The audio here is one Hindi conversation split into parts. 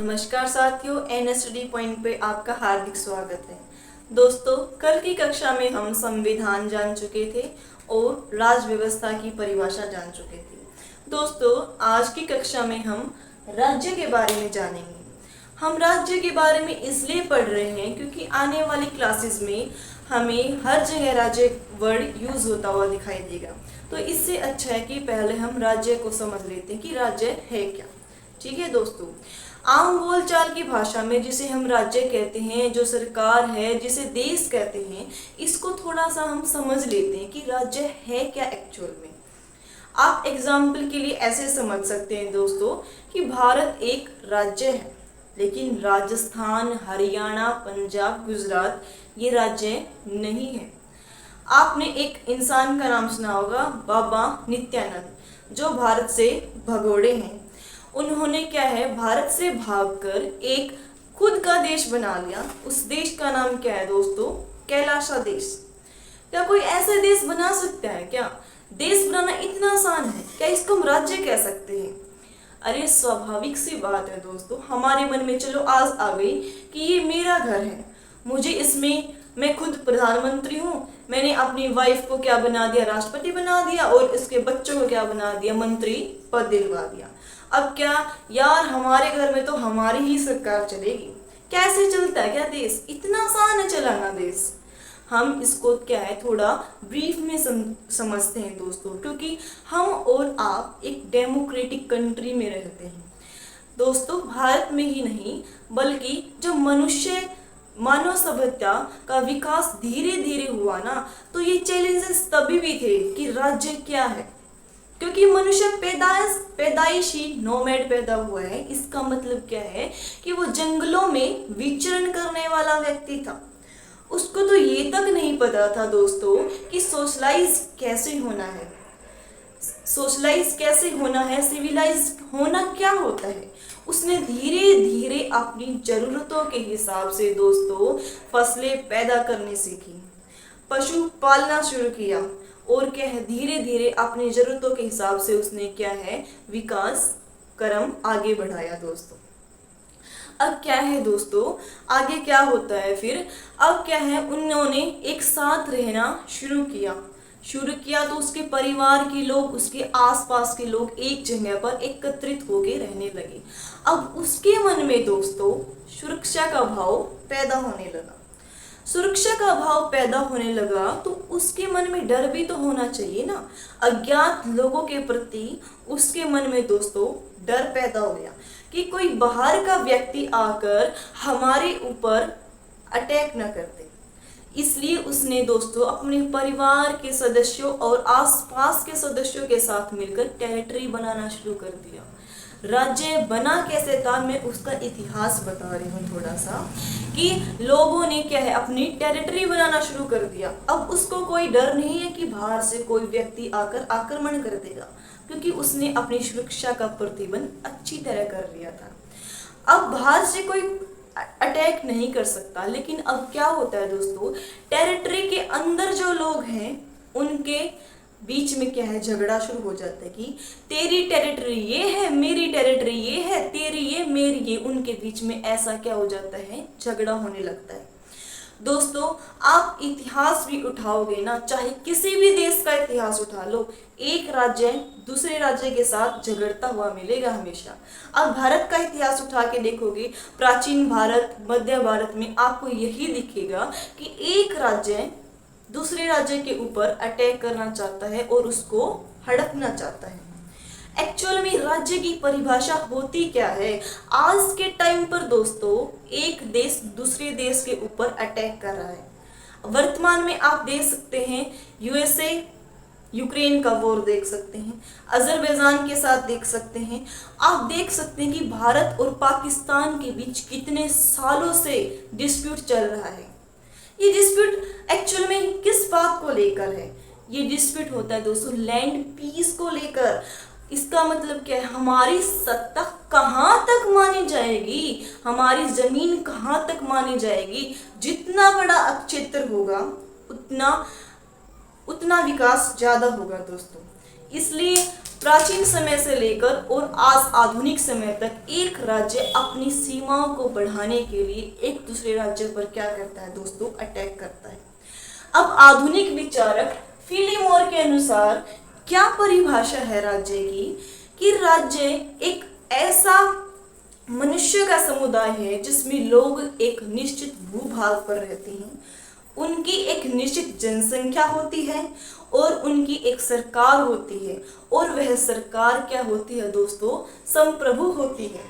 नमस्कार साथियों, एन स्टडी पॉइंट पे आपका हार्दिक स्वागत है। दोस्तों, कल की कक्षा में हम संविधान जान चुके थे और राज व्यवस्था की परिभाषा जान चुके थे। दोस्तों, आज की कक्षा में हम राज्य के बारे में जानेंगे। हम राज्य के बारे में इसलिए पढ़ रहे हैं क्योंकि आने वाली क्लासेस में हमें हर जगह राज्य वर्ड यूज होता हुआ दिखाई देगा। तो इससे अच्छा है कि पहले हम राज्य को समझ लेते हैं कि राज्य है क्या। ठीक है दोस्तों, आम बोलचाल की भाषा में जिसे हम राज्य कहते हैं, जो सरकार है, जिसे देश कहते हैं, इसको थोड़ा सा हम समझ लेते हैं कि राज्य है क्या एक्चुअल में। आप एग्जाम्पल के लिए ऐसे समझ सकते हैं दोस्तों कि भारत एक राज्य है, लेकिन राजस्थान, हरियाणा, पंजाब, गुजरात ये राज्य नहीं है। आपने एक इंसान का नाम सुना होगा, बाबा नित्यानंद, जो भारत से भगोड़े हैं। उन्होंने क्या है, भारत से भागकर एक खुद का देश बना लिया। उस देश का नाम क्या है दोस्तों? कैलाशा देश। क्या कोई ऐसा देश बना सकता है क्या? देश बनाना इतना आसान है, क्या इसको हम राज्य कह सकते हैं? अरे स्वाभाविक सी बात है दोस्तों, हमारे मन में चलो आज आ गई कि ये मेरा घर है, मुझे इसमें मैं खुद प्रधानमंत्री हूँ, मैंने अपनी वाइफ को क्या बना दिया, राष्ट्रपति बना दिया, और इसके बच्चों को क्या बना दिया, मंत्री पद दिलवा दिया। अब क्या यार, हमारे घर में तो हमारी ही सरकार चलेगी। कैसे चलता है क्या देश? इतना आसान है चलाना देश। हम इसको क्या है, थोड़ा ब्रीफ में समझते हैं दोस्तों, क्योंकि हम और आप एक डेमोक्रेटिक कंट्री में रहते हैं दोस्तों। भारत में ही नहीं बल्कि जो मनुष्य मानव सभ्यता का विकास धीरे धीरे हुआ ना, तो ये चैलेंजेस तभी भी थे कि राज्य क्या है, क्योंकि मनुष्य पैदाइशी नोमैड पैदा हुआ है। इसका मतलब क्या है कि वो जंगलों में विचरण करने वाला व्यक्ति था। उसको तो ये तक नहीं पता था दोस्तों कि सोशलाइज कैसे होना है, सिविलाइज होना क्या होता है। उसने धीरे धीरे अपनी जरूरतों के हिसाब से दोस्तों फसलें पैदा करनी सीखी, पशु पालना शुरू किया, और क्या है, धीरे धीरे अपनी जरूरतों के हिसाब से उसने क्या है, विकास क्रम आगे बढ़ाया दोस्तों। अब क्या है दोस्तों, आगे क्या होता है फिर? अब क्या है, उन्होंने एक साथ रहना शुरू किया तो उसके परिवार के लोग, उसके आसपास के लोग एक जगह पर एकत्रित होकर रहने लगे। अब उसके मन में दोस्तों सुरक्षा का भाव पैदा होने लगा। तो उसके मन में डर भी तो होना चाहिए ना। अज्ञात लोगों के प्रति उसके मन में दोस्तों डर पैदा हो गया कि कोई बाहर का व्यक्ति आकर हमारे ऊपर अटैक न कर दे। इसलिए उसने दोस्तों अपने परिवार के सदस्यों और आसपास के सदस्यों के साथ मिलकर टेरिटरी बनाना शुरू कर दिया। राज्य बना कैसे था, मैं उसका इतिहास बता रही हूँ थोड़ा सा, कि लोगों ने क्या है, अपनी टेरिटरी बनाना शुरू कर दिया। अब उसको कोई डर नहीं है कि बाहर से कोई व्यक्ति आकर आक्रमण कर देगा, क्योंकि उसने अपनी सुरक्षा का प्रतिबंध अच्छी तरह कर लिया था। अब बाहर से कोई अटैक नहीं कर सकता। लेकिन अब क्या होता है दोस्तों, टेरिटरी के अंदर जो लोग हैं उनके बीच में क्या है, झगड़ा शुरू हो जाता है कि तेरी टेरिटरी ये है, मेरी टेरिटरी ये है, तेरी ये, मेरी ये। उनके बीच में ऐसा क्या हो जाता है, झगड़ा होने लगता है दोस्तों। आप इतिहास भी उठाओगे ना, चाहे किसी भी देश का इतिहास उठा लो, एक राज्य दूसरे राज्य के साथ झगड़ता हुआ मिलेगा हमेशा। अब भारत का इतिहास उठा के देखोगे, प्राचीन भारत, मध्य भारत में आपको यही दिखेगा कि एक राज्य दूसरे राज्य के ऊपर अटैक करना चाहता है और उसको हड़पना चाहता है। एक्चुअल में राज्य की परिभाषा होती क्या है? आज के टाइम पर दोस्तों एक देश दूसरे देश के ऊपर अटैक कर रहा है। वर्तमान में आप देख सकते हैं यूएसए यूक्रेन का वॉर देख सकते हैं, अजरबैजान के साथ देख सकते हैं। आप देख सकते हैं कि भारत और पाकिस्तान के बीच कितने सालों से डिस्प्यूट चल रहा है। ये डिस्प्यूट एक्चुअल में किस बात को लेकर है? ये डिस्प्यूट होता है दोस्तों लैंड पीस को लेकर। इसका मतलब क्या है, हमारी सत्ता कहाँ तक मानी जाएगी, हमारी जमीन कहाँ तक मानी जाएगी। जितना बड़ा क्षेत्र होगा उतना विकास ज्यादा होगा दोस्तों। इसलिए प्राचीन समय से लेकर और आज आधुनिक समय तक एक राज्य अपनी सीमाओं को बढ़ाने के लिए एक दूसरे राज्य पर क्या करता है दोस्तों, अटैक करता है। अब आधुनिक विचारक फिलिमोर के अनुसार क्या परिभाषा है राज्य की, कि राज्य एक ऐसा मनुष्य का समुदाय है जिसमें लोग एक निश्चित भूभाग पर रहते हैं, उनकी एक निश्चित जनसंख्या होती है और उनकी एक सरकार होती है, और वह सरकार क्या होती है दोस्तों, संप्रभु होती है।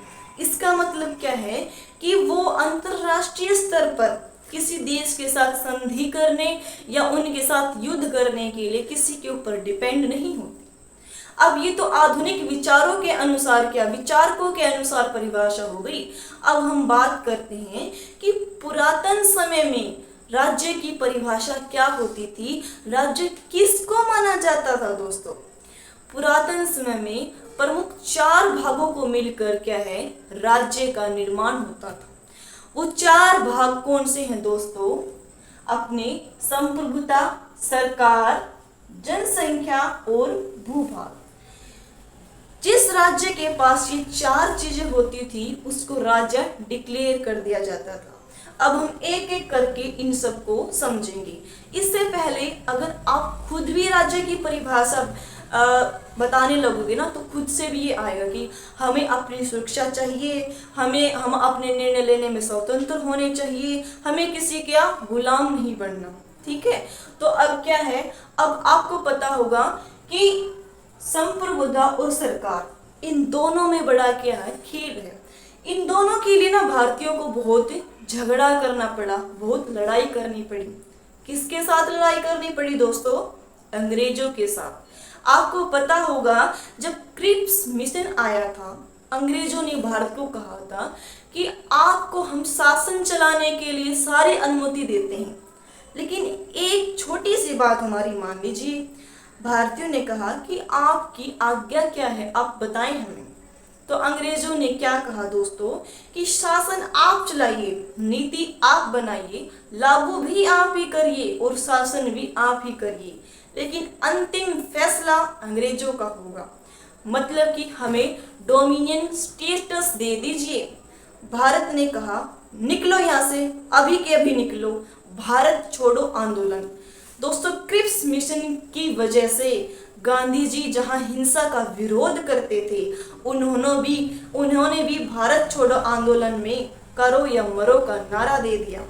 इसका मतलब क्या है कि वो अंतरराष्ट्रीय स्तर पर किसी देश के साथ संधि करने या उनके साथ युद्ध करने के लिए किसी के ऊपर डिपेंड नहीं होती। अब ये तो आधुनिक विचारों के अनुसार, क्या विचारकों के अनुसार परिभाषा हो गई। अब हम बात करते हैं कि पुरातन समय में राज्य की परिभाषा क्या होती थी, राज्य किसको माना जाता था दोस्तों। पुरातन समय में प्रमुख 4 भागों को मिलकर क्या है, राज्य का निर्माण होता था। वो 4 भाग कौन से हैं दोस्तों, अपने संप्रभुता, सरकार, जनसंख्या और भूभाग। जिस राज्य के पास ये 4 चीजें होती थी उसको राज्य डिक्लेयर कर दिया जाता था। अब हम एक एक करके इन सबको समझेंगे। इससे पहले अगर आप खुद भी राज्य की परिभाषा बताने लगोगे ना, तो खुद से भी ये आएगा कि हमें अपनी सुरक्षा चाहिए, हम अपने निर्णय लेने में स्वतंत्र होने चाहिए, हमें किसी का गुलाम नहीं बनना। ठीक है, तो अब क्या है, अब आपको पता होगा कि संप्रभुता और सरकार, इन दोनों में बड़ा क्या है, खेल है। इन दोनों के लिए ना भारतीयों को बहुत झगड़ा करना पड़ा, बहुत लड़ाई करनी पड़ी। किसके साथ लड़ाई करनी पड़ी दोस्तों, अंग्रेजों के साथ। आपको पता होगा जब क्रिप्स मिशन आया था, अंग्रेजों ने भारत को कहा था कि आपको हम शासन चलाने के लिए सारी अनुमति देते हैं, लेकिन एक छोटी सी बात हमारी मान लीजिए। भारतीयों ने कहा कि आपकी आज्ञा क्या है, आप बताएं हमें। तो अंग्रेजों ने क्या कहा दोस्तों, कि शासन आप चलाइए, नीति आप बनाइए, लागू भी आप ही करिए और शासन भी आप ही करिए, लेकिन अंतिम फैसला अंग्रेजों का होगा। मतलब कि हमें डोमिनियन स्टेटस दे दीजिए। भारत ने कहा निकलो यहाँ से, अभी के अभी निकलो, भारत छोड़ो आंदोलन। दोस्तों क्रिप्स मिशन की वजह से गांधी जी जहां हिंसा का विरोध करते थे, उन्होंने भी भारत छोड़ो आंदोलन में करो या मरो का नारा दे दिया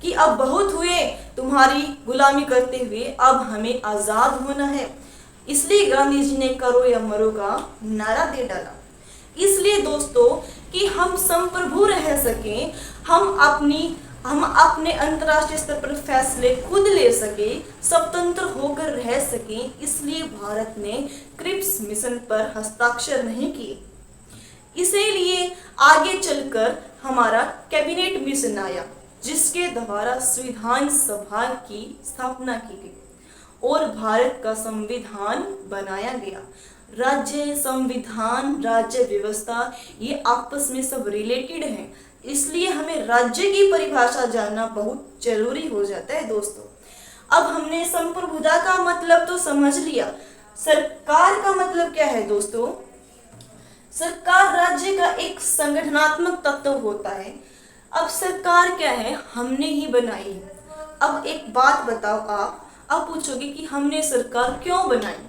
कि अब बहुत हुए तुम्हारी गुलामी करते हुए, अब हमें आजाद होना है। इसलिए गांधी जी ने करो या मरो का नारा दे डाला। इसलिए दोस्तों कि हम संप्रभु रह सकें, हम अपने अंतर्राष्ट्रीय स्तर पर फैसले खुद ले सके, स्वतंत्र होकर रह सकें, इसलिए भारत ने क्रिप्स मिशन पर हस्ताक्षर नहीं किए। इसीलिए आगे चलकर हमारा कैबिनेट मिशन आया, जिसके द्वारा संविधान सभा की स्थापना की गई और भारत का संविधान बनाया गया। राज्य, संविधान, राज्य व्यवस्था, ये आपस में सब रिलेटेड हैं, इसलिए हमें राज्य की परिभाषा जानना बहुत जरूरी हो जाता है दोस्तों। अब हमने संप्रभुता का मतलब तो समझ लिया, सरकार का मतलब क्या है दोस्तों। सरकार राज्य का एक संगठनात्मक तत्व होता है। अब सरकार क्या है, हमने ही बनाई है। अब एक बात बताओ, आप पूछोगे कि हमने सरकार क्यों बनाई।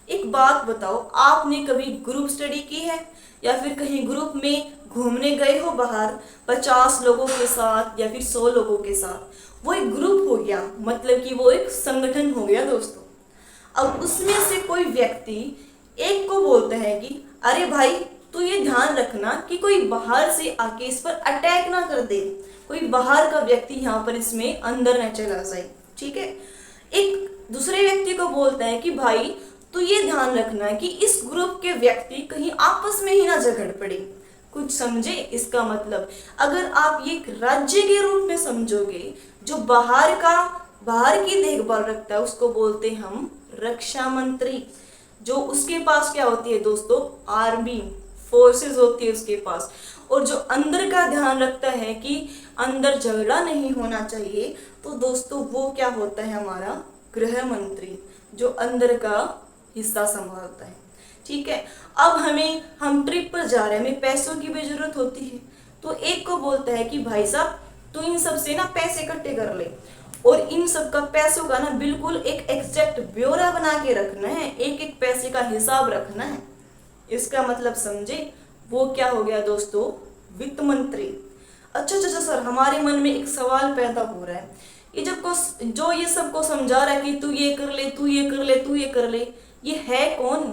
एक बात बताओ, आपने कभी ग्रुप स्टडी की है या फिर कहीं ग्रुप में घूमने गए हो बाहर 50 लोगों के साथ या फिर 100 लोगों के साथ, वो एक ग्रुप हो गया, मतलब कि वो एक संगठन हो गया दोस्तों। अब उसमें से कोई व्यक्ति एक को बोलता है कि अरे भाई तू ये ध्यान रखना कि कोई बाहर से आके इस पर अटैक ना कर दे, कोई बाहर का व्यक्ति यहाँ पर इसमें अंदर न चला जाए, ठीक है। एक दूसरे व्यक्ति को बोलता है कि भाई तू ये ध्यान रखना कि इस ग्रुप के व्यक्ति कहीं आपस में ही ना झगड़ पड़े। कुछ समझे इसका मतलब। अगर आप ये राज्य के रूप में समझोगे, जो बाहर की देखभाल रखता है उसको बोलते हैं हम रक्षा मंत्री। जो उसके पास क्या होती है दोस्तों, आर्मी फोर्सेस होती है उसके पास। और जो अंदर का ध्यान रखता है कि अंदर झगड़ा नहीं होना चाहिए, तो दोस्तों वो क्या होता है, हमारा गृह मंत्री, जो अंदर का हिस्सा संभालता है। ठीक है। अब हम ट्रिप पर जा रहे हैं, हमें पैसों की भी जरूरत होती है, तो एक को बोलता है कि भाई साहब तू इन सब से ना पैसे इकट्ठे कर ले, और इन सब का पैसों का ना बिल्कुल एक एग्जैक्ट ब्यौरा बना के रखना है, एक एक पैसे का हिसाब रखना है। इसका मतलब समझे, वो क्या हो गया दोस्तों, वित्त मंत्री। अच्छा सर, हमारे मन में एक सवाल पैदा हो रहा है, ये जो ये सबको समझा रहा है कि तू ये कर ले, तू ये कर ले, तू ये कर ले, ये है कौन?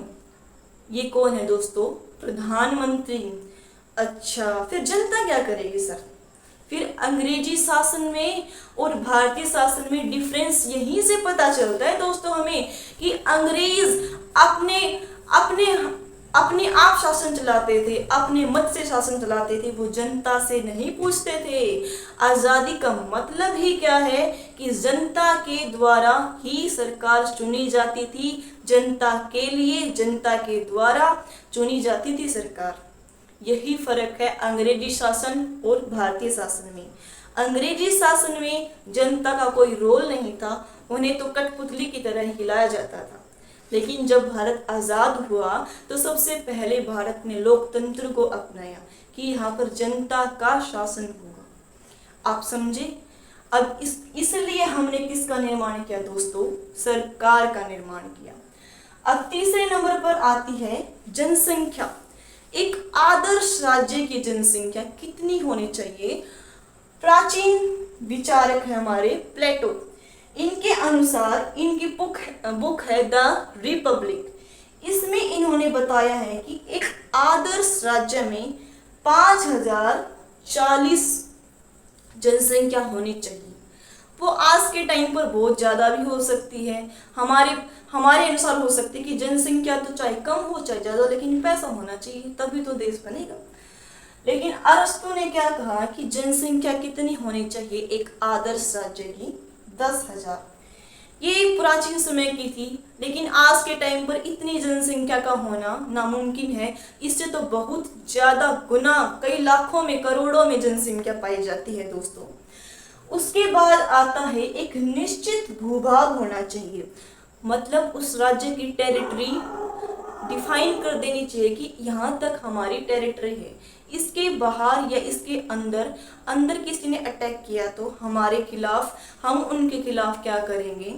ये कौन है दोस्तों? प्रधानमंत्री। अच्छा, फिर जनता क्या करेगी सर? फिर अंग्रेजी शासन में और भारतीय शासन में डिफरेंस यहीं से पता चलता है दोस्तों हमें, कि अंग्रेज अपने अपने अपने आप शासन चलाते थे, अपने मत से शासन चलाते थे, वो जनता से नहीं पूछते थे। आज़ादी का मतलब ही क्या है कि जनता के द्वारा ही सरकार चुनी जाती थी, जनता के लिए, जनता के द्वारा चुनी जाती थी सरकार। यही फर्क है अंग्रेजी शासन और भारतीय शासन में। अंग्रेजी शासन में जनता का कोई रोल नहीं था, उन्हें तो कठपुतली की तरह हिलाया जाता था। लेकिन जब भारत आज़ाद हुआ तो सबसे पहले भारत ने लोकतंत्र को अपनाया कि यहाँ पर जनता का शासन होगा। आप समझे? अब इसलिए हमने किसका निर्माण किया दोस्तों? सरकार का निर्माण किया। अब तीसरे नंबर पर आती है जनसंख्या। एक आदर्श राज्य की जनसंख्या कितनी होनी चाहिए? प्राचीन विचारक है हमारे प्लेटो, इनके अनुसार, इनकी बुक है द रिपब्लिक, इसमें इन्होंने बताया है कि एक आदर्श राज्य में 5040 जनसंख्या होनी चाहिए। वो आज के टाइम पर बहुत ज़्यादा भी हो सकती है, हमारे अनुसार हो सकती है कि जनसंख्या तो चाहे कम हो चाहे ज़्यादा, लेकिन पैसा होना चाहिए, तभी तो देश बनेगा। लेकिन अरस्तु ने क्या कहा कि जनसंख्या कितनी होनी चाहिए एक आदर्श राज्य की? 10,000। ये प्राचीन समय की थी, लेकिन आज के टाइम पर इतनी जनसंख्या का होना नामुमकिन है। इससे तो बहुत ज़्यादा गुना, कई लाखों में, करोड़ों में जनसंख्या पाई जाती है दोस्तों। उसके बाद आता है एक निश्चित भूभाग होना चाहिए, मतलब उस राज्य की टेरिटरी डिफाइन कर देनी चाहिए कि यहाँ तक हमारी टेरिटरी है, इसके बाहर या इसके अंदर किसी ने अटैक किया तो हमारे खिलाफ, हम उनके खिलाफ क्या करेंगे?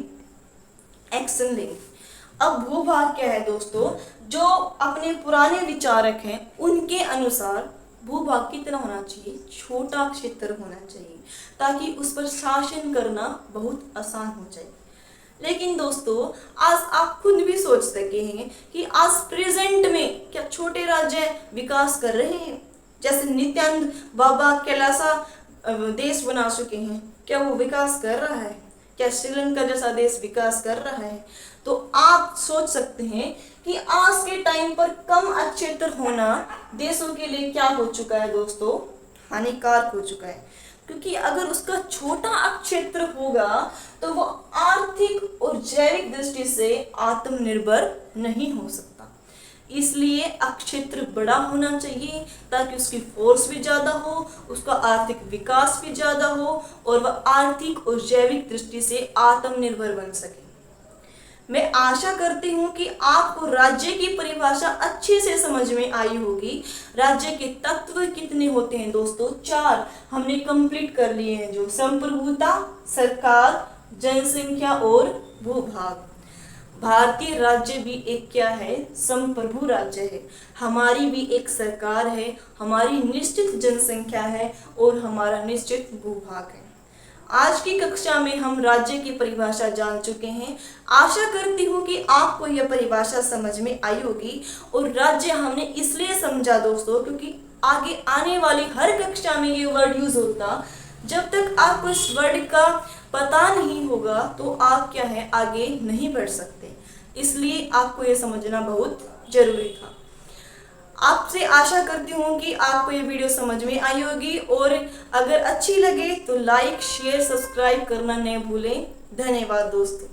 एक्शन लेंगे। अब भूभाग क्या है दोस्तों? जो अपने पुराने विचारक हैं उनके अनुसार भूभाग कितना होना चाहिए? छोटा क्षेत्र होना चाहिए, ताकि उस पर शासन करना बहुत आसान हो जाए। लेकिन दोस्तों आज आप खुद भी सोच सके हैं कि आज प्रेजेंट में क्या छोटे राज्य विकास कर रहे हैं? जैसे नित्यानंद बाबा कैलासा देश बना चुके हैं, क्या वो विकास कर रहा है? क्या श्रीलंका जैसा देश विकास कर रहा है? तो आप सोच सकते हैं कि आज के टाइम पर कम क्षेत्र होना देशों के लिए क्या हो चुका है दोस्तों? हानिकारक हो चुका है, क्योंकि अगर उसका छोटा क्षेत्र होगा तो वो आर्थिक और जैविक दृष्टि से आत्मनिर्भर नहीं हो सकता। इसलिए क्षेत्र बड़ा होना चाहिए ताकि उसकी फोर्स भी ज़्यादा हो, उसका आर्थिक विकास भी ज़्यादा हो और वह आर्थिक और जैविक दृष्टि से आत्मनिर्भर बन सके। मैं आशा करती हूँ कि आपको राज्य की परिभाषा अच्छे से समझ में आई होगी। राज्य के तत्व कितने होते हैं दोस्तों? 4 हमने कंप्लीट कर लिए हैं, जो संप्रभुता, सरकार, जनसंख्या और भूभाग। भारतीय राज्य भी एक क्या है? संप्रभु राज्य है। हमारी भी एक सरकार है, हमारी निश्चित जनसंख्या है और हमारा निश्चित भूभाग है। आज की कक्षा में हम राज्य की परिभाषा जान चुके हैं। आशा करती हूँ कि आपको यह परिभाषा समझ में आई होगी। और राज्य हमने इसलिए समझा दोस्तों क्योंकि आगे आने वाली हर कक्षा में ये वर्ड यूज होता। जब तक आपको इस वर्ड का पता नहीं होगा तो आप क्या है, आगे नहीं बढ़ सकते। इसलिए आपको ये समझना बहुत जरूरी था। आपसे आशा करती हूँ कि आपको ये वीडियो समझ में आई होगी, और अगर अच्छी लगे तो लाइक, शेयर, सब्सक्राइब करना न भूलें। धन्यवाद दोस्तों।